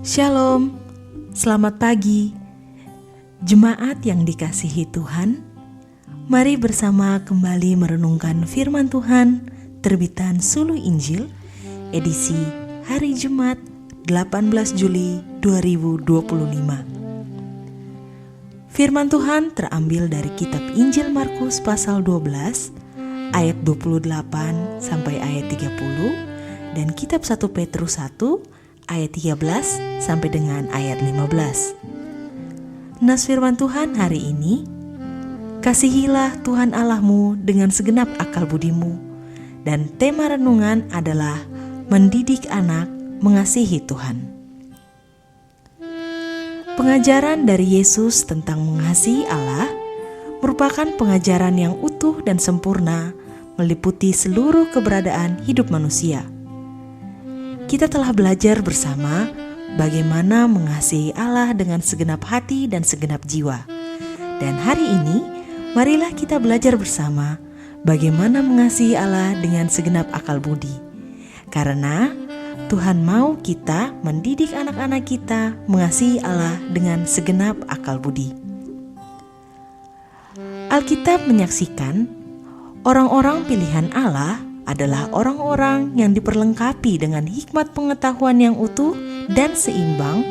Shalom, selamat pagi. Jemaat yang dikasihi Tuhan, mari bersama kembali merenungkan firman Tuhan terbitan Suluh Injil, edisi hari Jumat 18 Juli 2025. Firman Tuhan terambil dari kitab Injil Markus pasal 12 ayat 28 sampai ayat 30 dan kitab 1 Petrus 1 ayat 13 sampai dengan ayat 15. Nas firman Tuhan hari ini, kasihilah Tuhan Allahmu dengan segenap akal budimu, dan tema renungan adalah mendidik anak mengasihi Tuhan. Pengajaran dari Yesus tentang mengasihi Allah merupakan pengajaran yang utuh dan sempurna, meliputi seluruh keberadaan hidup manusia. Kita telah belajar bersama bagaimana mengasihi Allah dengan segenap hati dan segenap jiwa. Dan hari ini, marilah kita belajar bersama bagaimana mengasihi Allah dengan segenap akal budi. Karena Tuhan mau kita mendidik anak-anak kita mengasihi Allah dengan segenap akal budi. Alkitab menyaksikan orang-orang pilihan Allah adalah orang-orang yang diperlengkapi dengan hikmat pengetahuan yang utuh dan seimbang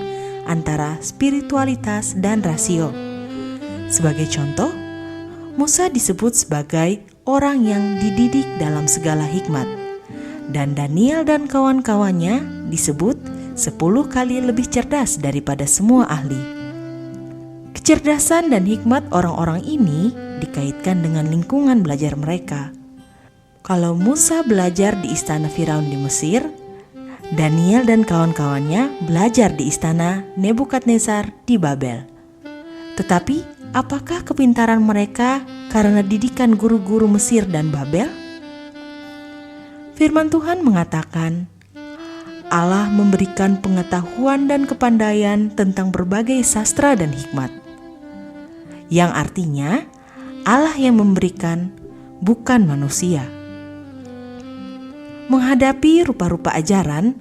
antara spiritualitas dan rasio. Sebagai contoh, Musa disebut sebagai orang yang dididik dalam segala hikmat, dan Daniel dan kawan-kawannya disebut 10 kali lebih cerdas daripada semua ahli. Kecerdasan dan hikmat orang-orang ini dikaitkan dengan lingkungan belajar mereka. Kalau Musa belajar di istana Firaun di Mesir, Daniel dan kawan-kawannya belajar di istana Nebukadnezar di Babel. Tetapi, apakah kepintaran mereka karena didikan guru-guru Mesir dan Babel? Firman Tuhan mengatakan, Allah memberikan pengetahuan dan kepandaian tentang berbagai sastra dan hikmat. Yang artinya, Allah yang memberikan, bukan manusia. Menghadapi rupa-rupa ajaran,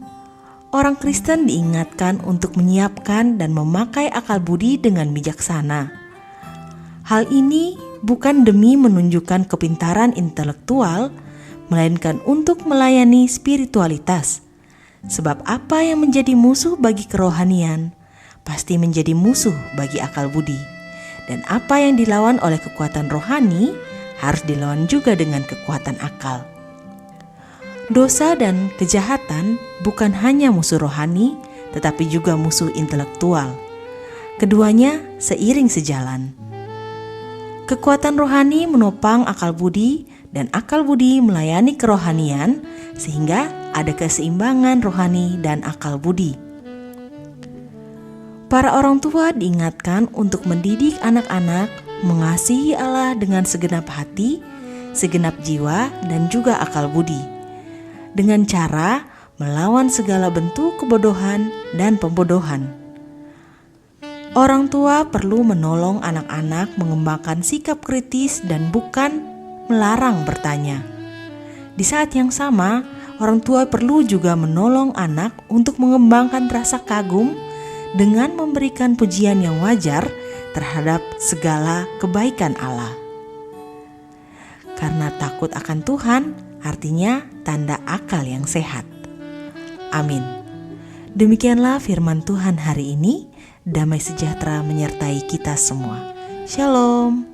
orang Kristen diingatkan untuk menyiapkan dan memakai akal budi dengan bijaksana. Hal ini bukan demi menunjukkan kepintaran intelektual, melainkan untuk melayani spiritualitas. Sebab apa yang menjadi musuh bagi kerohanian, pasti menjadi musuh bagi akal budi. Dan apa yang dilawan oleh kekuatan rohani, harus dilawan juga dengan kekuatan akal. Dosa dan kejahatan bukan hanya musuh rohani, tetapi juga musuh intelektual. Keduanya seiring sejalan. Kekuatan rohani menopang akal budi, dan akal budi melayani kerohanian, sehingga ada keseimbangan rohani dan akal budi. Para orang tua diingatkan untuk mendidik anak-anak mengasihi Allah dengan segenap hati, segenap jiwa, dan juga akal budi, dengan cara melawan segala bentuk kebodohan dan pembodohan. Orang tua perlu menolong anak-anak mengembangkan sikap kritis dan bukan melarang bertanya. Di saat yang sama, orang tua perlu juga menolong anak untuk mengembangkan rasa kagum dengan memberikan pujian yang wajar terhadap segala kebaikan Allah. Karena takut akan Tuhan artinya tanda akal yang sehat. Amin. Demikianlah firman Tuhan hari ini. Damai sejahtera menyertai kita semua. Shalom.